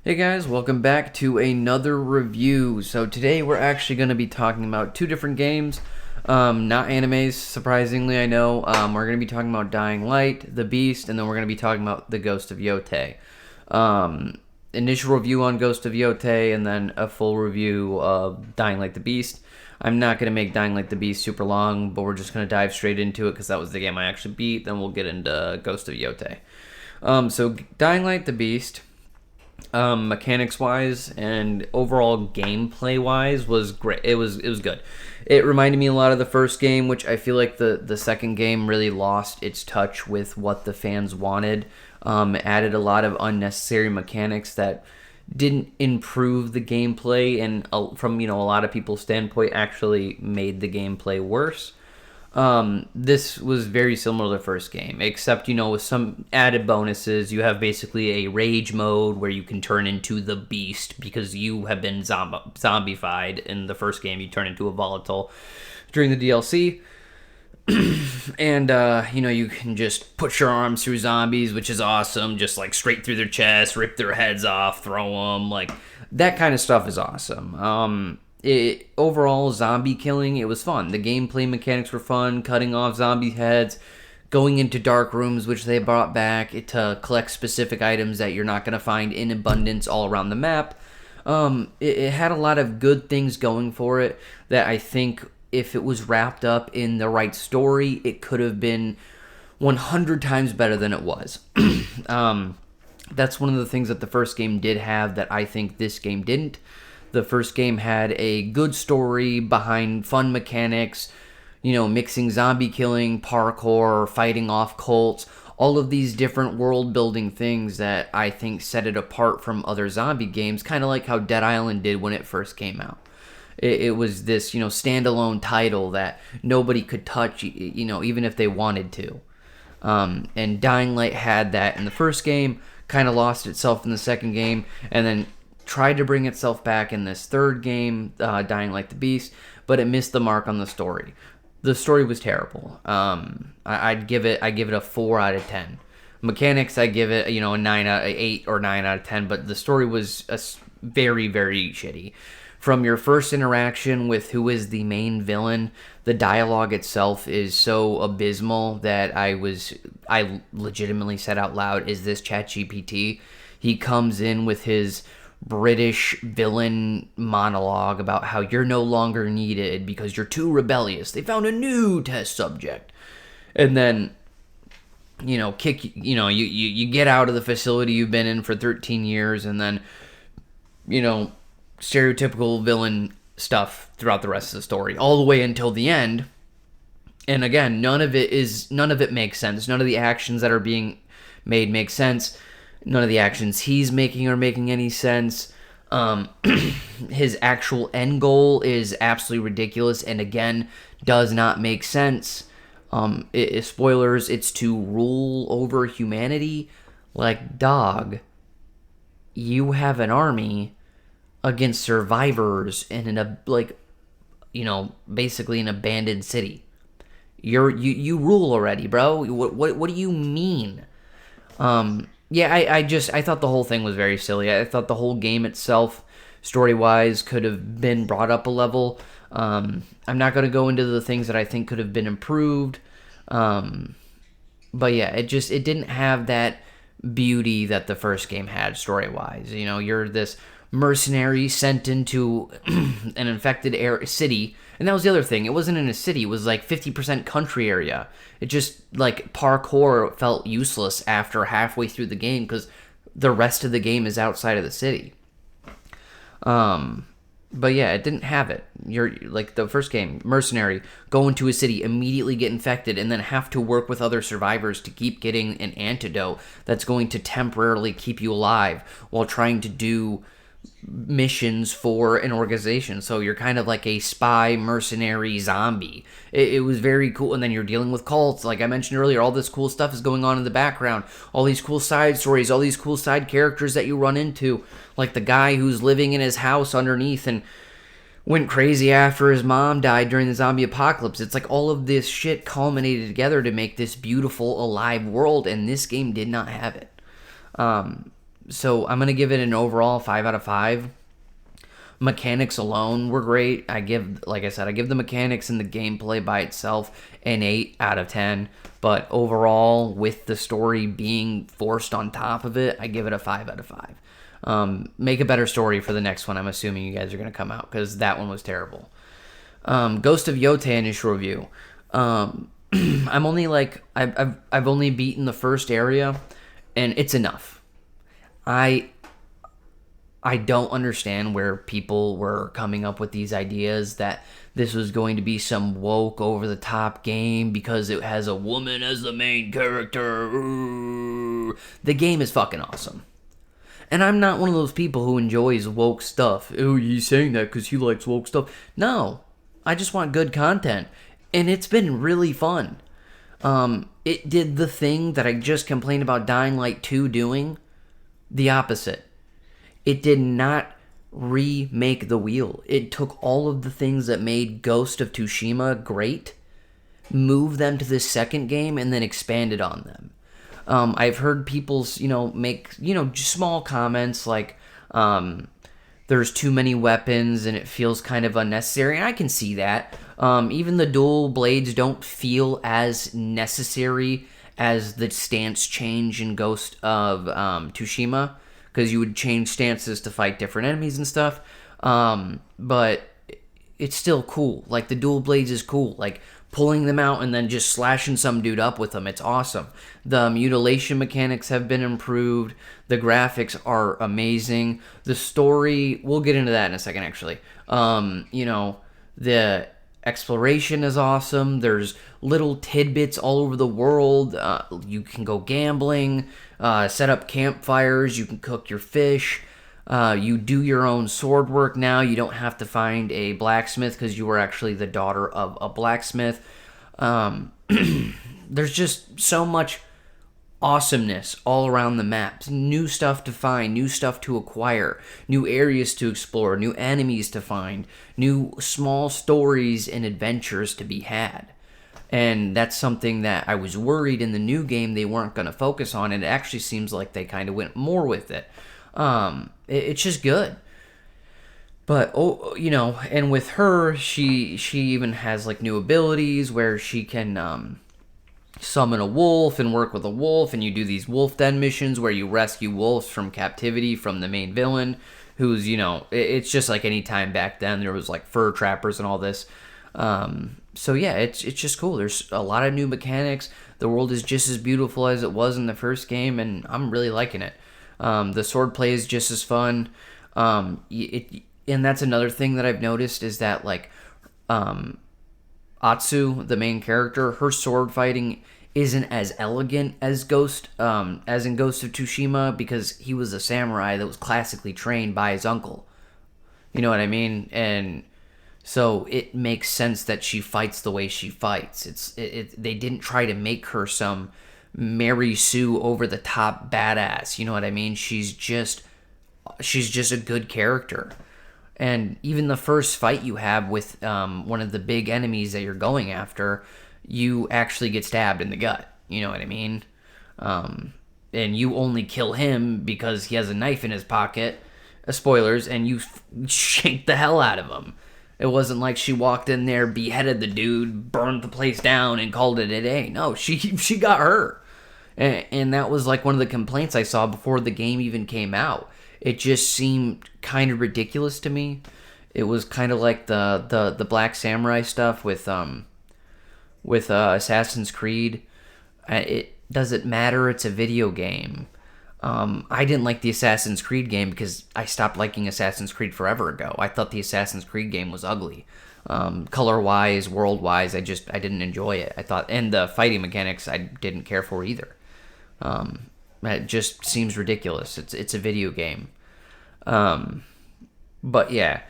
Hey guys, welcome back to another review. So today we're actually going to be talking about two different games, not animes, surprisingly, I know. We're going to be talking about Dying Light, The Beast, and then we're going to be talking about The Ghost of Yōtei. Initial review on Ghost of Yōtei, and then a full review of Dying Light, The Beast. I'm not going to make Dying Light, The Beast super long, but we're just going to dive straight into it because that was the game I actually beat. Then we'll get into Ghost of Yōtei. So Dying Light, The Beast... mechanics wise and overall gameplay wise was great. It was good. It reminded me a lot of the first game, which I feel like the second game really lost its touch with what the fans wanted. Added a lot of unnecessary mechanics that didn't improve the gameplay, and from a lot of people's standpoint actually made the gameplay worse. This was very similar to the first game, except, with some added bonuses. You have basically a rage mode where you can turn into the beast because you have been zombified. In the first game, you turn into a volatile during the DLC. And, you can just push your arms through zombies, which is awesome. Just, straight through their chest, rip their heads off, throw them. That kind of stuff is awesome. Overall, zombie killing, it was fun. The gameplay mechanics were fun, cutting off zombie heads, going into dark rooms, which they brought back to collect specific items that you're not going to find in abundance all around the map. It had a lot of good things going for it that I think if it was wrapped up in the right story, it could have been 100 times better than it was. That's one of the things that the first game did have that I think this game didn't. The first game had a good story behind fun mechanics, mixing zombie killing, parkour, fighting off cults, all of these different world-building things that I think set it apart from other zombie games, kind of like how Dead Island did when it first came out. It was this, standalone title that nobody could touch, even if they wanted to. And Dying Light had that in the first game, kind of lost itself in the second game, and then tried to bring itself back in this third game, Dying Like the Beast, but it missed the mark on the story. The story was terrible. I give it a 4 out of 10. Mechanics, I give it a 8 or 9 out of 10, but the story was very, very shitty. From your first interaction with who is the main villain, the dialogue itself is so abysmal that I legitimately said out loud, "Is this ChatGPT?" He comes in with his British villain monologue about how you're no longer needed because you're too rebellious. They found a new test subject. And then, you get out of the facility you've been in for 13 years and then, stereotypical villain stuff throughout the rest of the story, all the way until the end. And again, none of it makes sense. None of the actions that are being made make sense. None of the actions he's making are making any sense. His actual end goal is absolutely ridiculous and, again, does not make sense. Spoilers, it's to rule over humanity. Dog, you have an army against survivors in basically an abandoned city. You rule already, bro. What do you mean? Yeah, I thought the whole thing was very silly. I thought the whole game itself, story-wise, could have been brought up a level. I'm not going to go into the things that I think could have been improved. But yeah, it didn't have that beauty that the first game had story-wise. You're this mercenary sent into an infected city. And that was the other thing. It wasn't in a city. It was 50% country area. It just, parkour felt useless after halfway through the game because the rest of the game is outside of the city. But yeah, it didn't have it. You're, the first game, mercenary, go into a city, immediately get infected, and then have to work with other survivors to keep getting an antidote that's going to temporarily keep you alive while trying to do missions for an organization. So you're kind of like a spy mercenary zombie. It was very cool. And then you're dealing with cults, like I mentioned earlier. All this cool stuff is going on in the background, all these cool side stories, all these cool side characters that you run into, like the guy who's living in his house underneath and went crazy after his mom died during the zombie apocalypse. It's all of this shit culminated together to make this beautiful alive world, and this game did not have it. So I'm gonna give it an overall 5 out of 5. Mechanics alone were great. Like I said, I give the mechanics and the gameplay by itself an 8 out of 10. But overall, with the story being forced on top of it, I give it a 5 out of 5. Make a better story for the next one. I'm assuming you guys are gonna come out because that one was terrible. Ghost of Yōtei initial review. I'm only like I've only beaten the first area, and it's enough. I don't understand where people were coming up with these ideas that this was going to be some woke over the top game because it has a woman as the main character. The game is fucking awesome. And I'm not one of those people who enjoys woke stuff. Oh, he's saying that because he likes woke stuff. No, I just want good content. And it's been really fun. It did the thing that I just complained about Dying Light 2 doing. The opposite. It did not remake the wheel. It took all of the things that made Ghost of Tsushima great, moved them to this second game, and then expanded on them. I've heard people, make, small comments like, there's too many weapons and it feels kind of unnecessary. And I can see that. Even the dual blades don't feel as necessary as the stance change in Ghost of Tsushima, because you would change stances to fight different enemies and stuff. But it's still cool. Like, the dual blades is cool. Like, pulling them out and then just slashing some dude up with them. It's awesome. The mutilation mechanics have been improved. The graphics are amazing. The story, we'll get into that in a second, actually. The exploration is awesome. There's little tidbits all over the world. You can go gambling, set up campfires. You can cook your fish. You do your own sword work now. You don't have to find a blacksmith because you were actually the daughter of a blacksmith. There's just so much awesomeness all around the maps. New stuff to find, new stuff to acquire, new areas to explore, new enemies to find, new small stories and adventures to be had. And that's something that I was worried in the new game they weren't going to focus on, and it actually seems like they kind of went more with it. It's just good. But, and with her, she even has, like, new abilities where she can, summon a wolf and work with a wolf, and you do these wolf den missions where you rescue wolves from captivity from the main villain, who's, it's just like any time back then there was, like, fur trappers and all this. So yeah, it's just cool. There's a lot of new mechanics. The world is just as beautiful as it was in the first game, and I'm really liking it. The swordplay is just as fun. And that's another thing that I've noticed is that, like, Atsu, the main character, her sword fighting isn't as elegant as in Ghost of Tsushima, because he was a samurai that was classically trained by his uncle. You know what I mean? And so it makes sense that she fights the way she fights. They didn't try to make her some Mary Sue over the top badass. You know what I mean? She's just a good character. And even the first fight you have with one of the big enemies that you're going after, you actually get stabbed in the gut. You know what I mean? And you only kill him because he has a knife in his pocket. Spoilers, and you shake the hell out of him. It wasn't like she walked in there, beheaded the dude, burned the place down, and called it a day. No, she got her. And that was like one of the complaints I saw before the game even came out. It just seemed kind of ridiculous to me. It was kind of like the Black Samurai stuff with Assassin's Creed. It doesn't matter. It's a video game. I didn't like the Assassin's Creed game because I stopped liking Assassin's Creed forever ago. I thought the Assassin's Creed game was ugly. Color-wise, world-wise, I didn't enjoy it. And the fighting mechanics I didn't care for either. It just seems ridiculous. It's a video game. But yeah,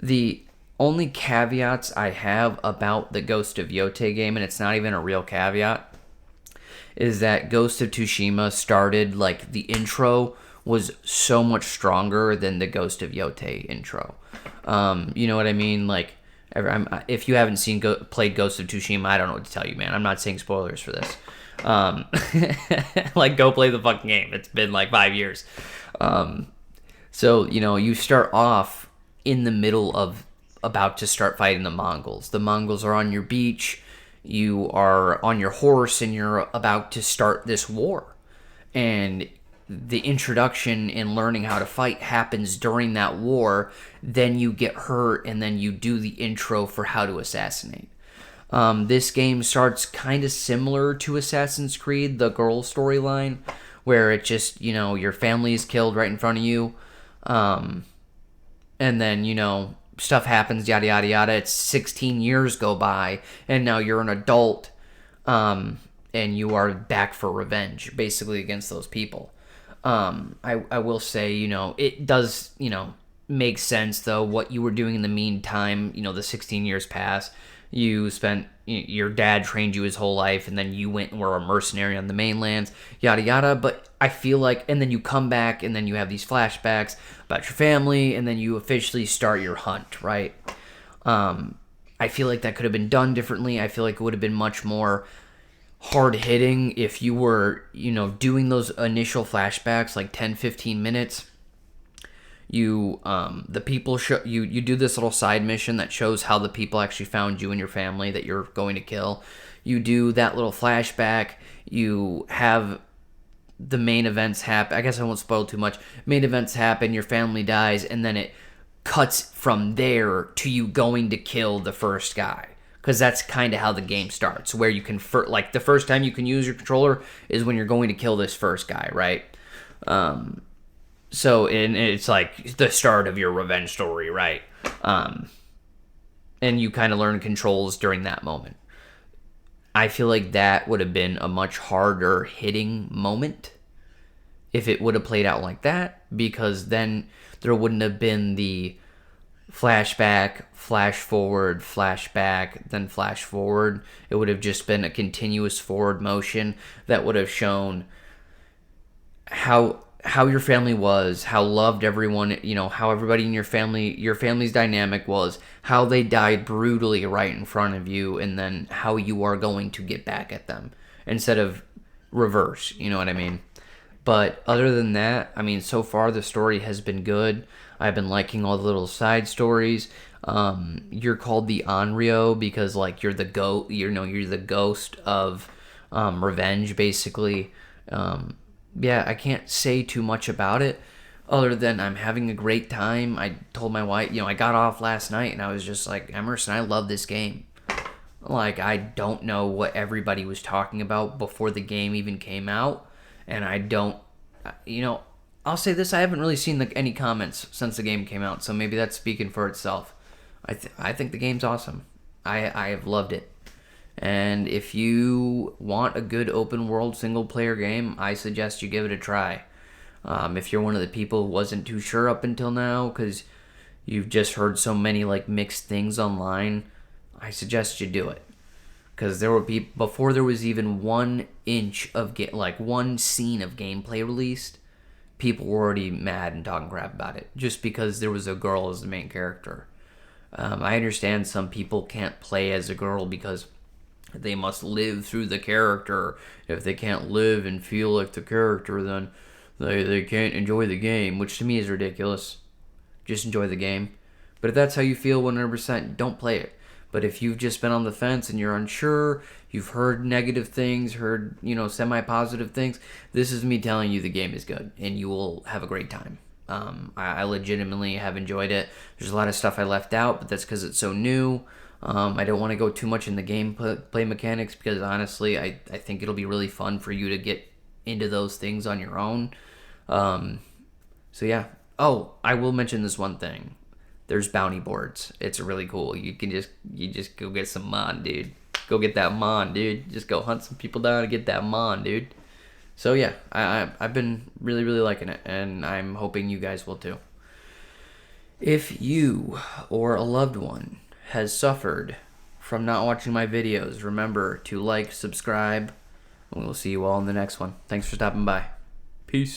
the only caveats I have about the Ghost of Yōtei game, and it's not even a real caveat, is that Ghost of Tsushima started, like, the intro was so much stronger than the Ghost of Yōtei intro. You know what I mean? Like, if you haven't played Ghost of Tsushima, I don't know what to tell you, man. I'm not saying spoilers for this. Like, go play the fucking game. It's been like 5 years. So, you start off in the middle of about to start fighting the Mongols. The Mongols are on your beach, you are on your horse, and you're about to start this war. And the introduction and learning how to fight happens during that war. Then you get hurt, and then you do the intro for how to assassinate. This game starts kind of similar to Assassin's Creed, the girl storyline, where it just, your family is killed right in front of you. And then, stuff happens, yada, yada, yada. It's 16 years go by, and now you're an adult, and you are back for revenge, basically, against those people. I will say, it does, make sense, though, what you were doing in the meantime. The 16 years pass. You spent, your dad trained you his whole life, and then you went and were a mercenary on the mainlands, yada yada. But I feel like, and then you come back, and then you have these flashbacks about your family, and then you officially start your hunt, right? I feel like that could have been done differently. I feel like it would have been much more hard hitting if you were, doing those initial flashbacks, like 10-15 minutes. The people show you do this little side mission that shows how the people actually found you and your family that you're going to kill. You do that little flashback. You have the main events happen. I guess I won't spoil too much. Main events happen, your family dies, and then it cuts from there to you going to kill the first guy. Because that's kind of how the game starts, where you can, the first time you can use your controller is when you're going to kill this first guy, right? So it's like the start of your revenge story, right? And you kind of learn controls during that moment. I feel like that would have been a much harder hitting moment if it would have played out like that, because then there wouldn't have been the flashback, flash forward, flashback, then flash forward. It would have just been a continuous forward motion that would have shown how your family was, how loved everyone, how everybody in your family's dynamic was, how they died brutally right in front of you, and then how you are going to get back at them instead of reverse, you know what I mean? But other than that, so far the story has been good. I've been liking all the little side stories. You're called the Onryo because you're the you're the ghost of revenge, basically. Yeah, I can't say too much about it other than I'm having a great time. I told my wife, I got off last night and I was just like, Emerson, I love this game. I don't know what everybody was talking about before the game even came out. And I don't, I'll say this, I haven't really seen any comments since the game came out. So maybe that's speaking for itself. I think the game's awesome. I have loved it. And if you want a good open world single player game, I suggest you give it a try. If you're one of the people who wasn't too sure up until now because you've just heard so many mixed things online, I suggest you do it. Because there were people, before there was even 1 inch of one scene of gameplay released, people were already mad and talking crap about it just because there was a girl as the main character. I understand some people can't play as a girl because they must live through the character. If they can't live and feel like the character, then they can't enjoy the game, which to me is ridiculous. Just enjoy the game. But if that's how you feel 100%, don't play it. But if you've just been on the fence and you're unsure, you've heard negative things, heard, semi-positive things, this is me telling you the game is good and you will have a great time. I legitimately have enjoyed it. There's a lot of stuff I left out, but that's because it's so new. I don't want to go too much in the gameplay mechanics because honestly, I think it'll be really fun for you to get into those things on your own. So yeah. Oh, I will mention this one thing. There's bounty boards. It's really cool. You just go get some mon, dude. Go get that mon, dude. Just go hunt some people down and get that mon, dude. So yeah, I've been really, really liking it, and I'm hoping you guys will too. If you or a loved one has suffered from not watching my videos, remember to like, subscribe, and we'll see you all in the next one. Thanks for stopping by. Peace.